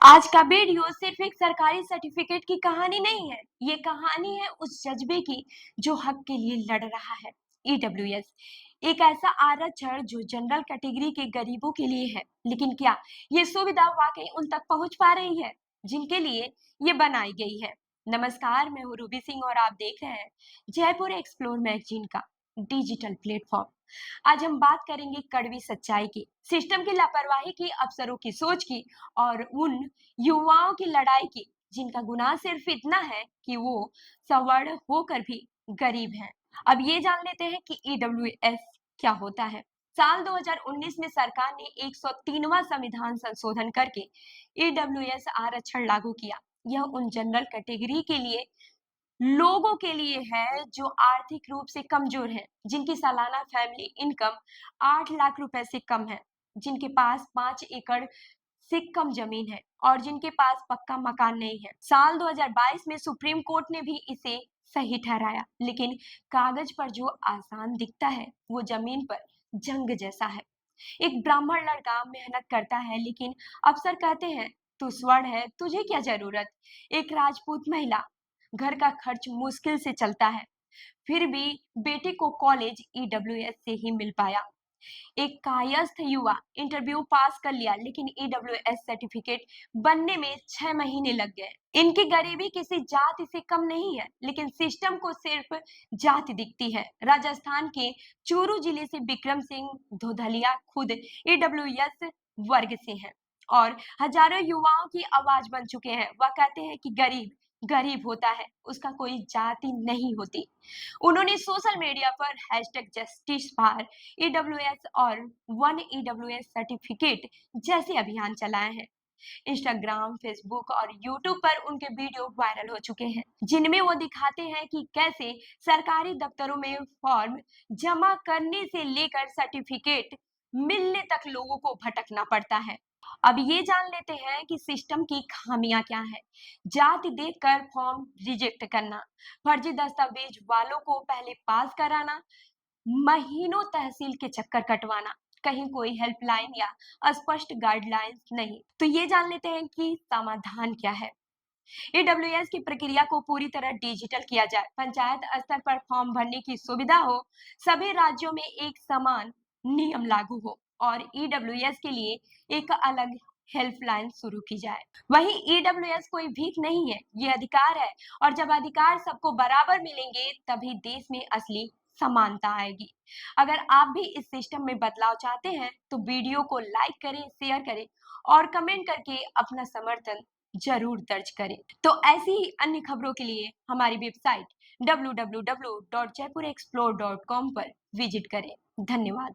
आज का वीडियो सिर्फ एक सरकारी सर्टिफिकेट की कहानी नहीं है। ये कहानी है उस जज्बे की जो हक के लिए लड़ रहा है। ईडब्ल्यूएस एक ऐसा आरक्षण जो जनरल कैटेगरी के गरीबों के लिए है, लेकिन क्या ये सुविधा वाकई उन तक पहुंच पा रही है जिनके लिए ये बनाई गई है? नमस्कार, मैं हूँ रूबी सिंह और आप देख रहे हैं जयपुर एक्सप्लोर मैगजीन का डिजिटल प्लेटफॉर्म। आज हम बात करेंगे कड़वी सच्चाई की, सिस्टम की लापरवाही की, अफसरों की सोच की और उन युवाओं की लड़ाई की जिनका गुनाह सिर्फ इतना है कि वो सवर्ण होकर भी गरीब हैं। अब ये जान लेते हैं कि ईडब्ल्यूएस क्या होता है। साल 2019 में सरकार ने 103वां संविधान संशोधन करके ईडब्ल्यूएस आरक्षण लागू किया। यह उन जनरल कैटेगरी के लिए लोगों के लिए है जो आर्थिक रूप से कमजोर हैं, जिनकी सालाना फैमिली इनकम 8 लाख रुपए से कम है, जिनके पास 5 एकड़ से कम जमीन है और जिनके पास पक्का मकान नहीं है। साल 2022 में सुप्रीम कोर्ट ने भी इसे सही ठहराया, लेकिन कागज पर जो आसान दिखता है वो जमीन पर जंग जैसा है। एक ब्राह्मण लड़का मेहनत करता है, लेकिन अफसर कहते हैं तू स्वर्ण है, तुझे क्या जरूरत। एक राजपूत महिला, घर का खर्च मुश्किल से चलता है, फिर भी बेटे को कॉलेज ईडब्ल्यूएस से ही मिल पाया। एक कायस्थ युवा इंटरव्यू पास कर लिया, लेकिन ईडब्ल्यूएस सर्टिफिकेट बनने में 6 महीने लग गए। इनकी गरीबी किसी जाति से कम नहीं है, लेकिन सिस्टम को सिर्फ जाति दिखती है। राजस्थान के चूरू जिले से विक्रम सिंह धोधलिया खुद ईडब्ल्यूएस वर्ग से हैं और हजारों युवाओं की आवाज बन चुके हैं। वह कहते हैं कि गरीब गरीब होता है, उसका कोई जाति नहीं होती। उन्होंने सोशल मीडिया पर हैशटैग जस्टिस फॉर ईडब्ल्यूएस और वन ईडब्ल्यूएस सर्टिफिकेट जैसे अभियान चलाए हैं। इंस्टाग्राम, फेसबुक और यूट्यूब पर उनके वीडियो वायरल हो चुके हैं, जिनमें वो दिखाते हैं कि कैसे सरकारी दफ्तरों में फॉर्म जमा करने से लेकर सर्टिफिकेट मिलने तक लोगों को भटकना पड़ता है। अब ये जान लेते हैं कि सिस्टम की खामियां क्या है। जाति देखकर फॉर्म रिजेक्ट करना, फर्जी दस्तावेज वालों को पहले पास कराना, महीनों तहसील के चक्कर कटवाना, कहीं कोई हेल्पलाइन या स्पष्ट गाइडलाइंस नहीं। तो ये जान लेते हैं कि समाधान क्या है। ईडब्ल्यूएस की प्रक्रिया को पूरी तरह डिजिटल किया जाए, पंचायत स्तर पर फॉर्म भरने की सुविधा हो, सभी राज्यों में एक समान नियम लागू हो और ईडब्ल्यूएस के लिए एक अलग हेल्पलाइन शुरू की जाए। वहीं ईडब्ल्यूएस कोई भीख नहीं है, ये अधिकार है और जब अधिकार सबको बराबर मिलेंगे तभी देश में असली समानता आएगी। अगर आप भी इस सिस्टम में बदलाव चाहते हैं तो वीडियो को लाइक करें, शेयर करें और कमेंट करके अपना समर्थन जरूर दर्ज करें। तो ऐसी ही अन्य खबरों के लिए हमारी वेबसाइट www.jaipurexplore.com पर विजिट करें। धन्यवाद।